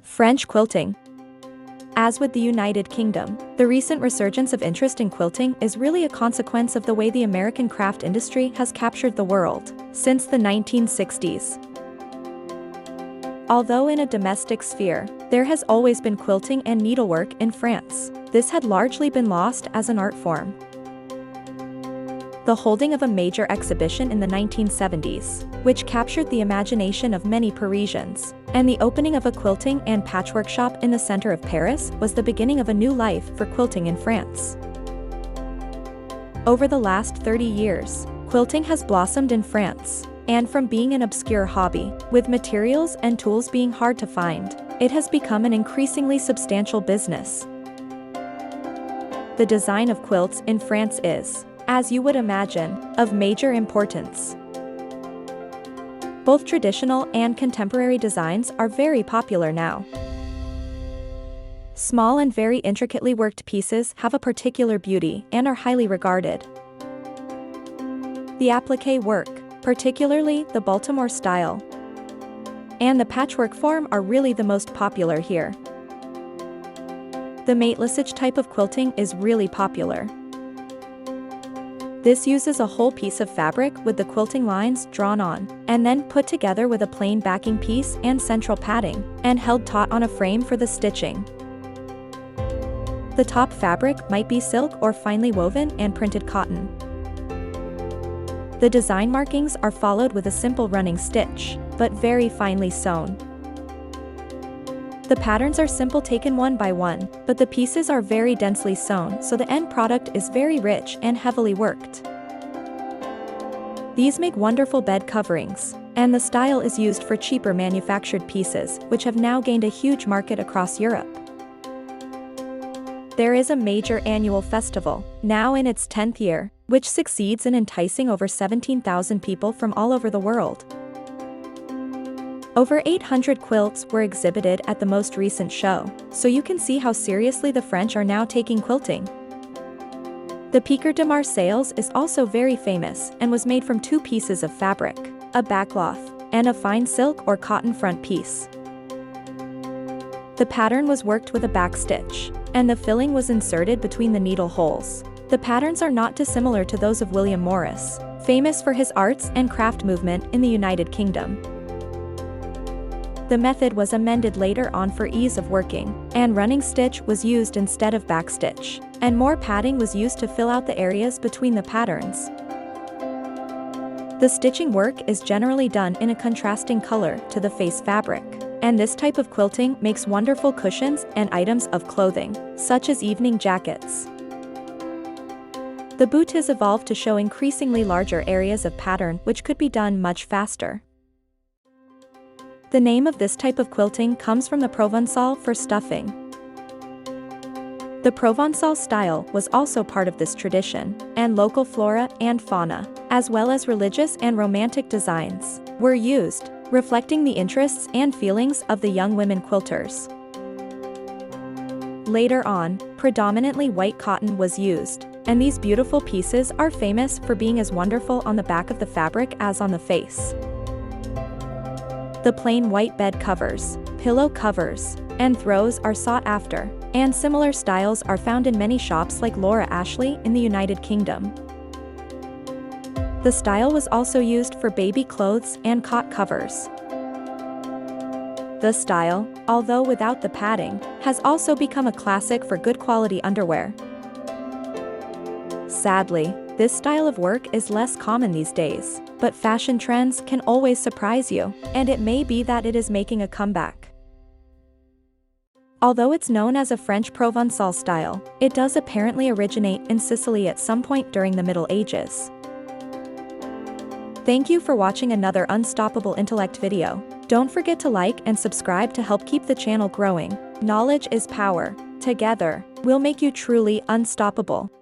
French quilting. As with the United Kingdom, the recent resurgence of interest in quilting is really a consequence of the way the American craft industry has captured the world since the 1960s. Although in a domestic sphere, there has always been quilting and needlework in France, this had largely been lost as an art form. The holding of a major exhibition in the 1970s, which captured the imagination of many Parisians, and the opening of a quilting and patchwork shop in the center of Paris was the beginning of a new life for quilting in France. Over the last 30 years, quilting has blossomed in France, and from being an obscure hobby, with materials and tools being hard to find, it has become an increasingly substantial business. The design of quilts in France is, as you would imagine, of major importance. Both traditional and contemporary designs are very popular now. Small and very intricately worked pieces have a particular beauty and are highly regarded. The appliqué work, particularly the Baltimore style, and the patchwork form are really the most popular here. The matelissage type of quilting is really popular. This uses a whole piece of fabric with the quilting lines drawn on, and then put together with a plain backing piece and central padding, and held taut on a frame for the stitching. The top fabric might be silk or finely woven and printed cotton. The design markings are followed with a simple running stitch, but very finely sewn. The patterns are simple, taken one by one, but the pieces are very densely sewn, so the end product is very rich and heavily worked. These make wonderful bed coverings, and the style is used for cheaper manufactured pieces, which have now gained a huge market across Europe. There is a major annual festival, now in its 10th year, which succeeds in enticing over 17,000 people from all over the world. Over 800 quilts were exhibited at the most recent show, so you can see how seriously the French are now taking quilting. The Piqueur de Marseille is also very famous and was made from two pieces of fabric, a backcloth, and a fine silk or cotton front piece. The pattern was worked with a backstitch, and the filling was inserted between the needle holes. The patterns are not dissimilar to those of William Morris, famous for his arts and craft movement in the United Kingdom. The method was amended later on for ease of working, and running stitch was used instead of backstitch, and more padding was used to fill out the areas between the patterns. The stitching work is generally done in a contrasting color to the face fabric, and this type of quilting makes wonderful cushions and items of clothing, such as evening jackets. The boot has evolved to show increasingly larger areas of pattern, which could be done much faster. The name of this type of quilting comes from the Provençal for stuffing. The Provençal style was also part of this tradition, and local flora and fauna, as well as religious and romantic designs, were used, reflecting the interests and feelings of the young women quilters. Later on, predominantly white cotton was used, and these beautiful pieces are famous for being as wonderful on the back of the fabric as on the face. The plain white bed covers, pillow covers, and throws are sought after, and similar styles are found in many shops like Laura Ashley in the United Kingdom. The style was also used for baby clothes and cot covers. The style, although without the padding, has also become a classic for good quality underwear. Sadly, this style of work is less common these days, but fashion trends can always surprise you, and it may be that it is making a comeback. Although it's known as a French Provençal style, it does apparently originate in Sicily at some point during the Middle Ages. Thank you for watching another Unstoppable Intellect video. Don't forget to like and subscribe to help keep the channel growing. Knowledge is power. Together, we'll make you truly unstoppable.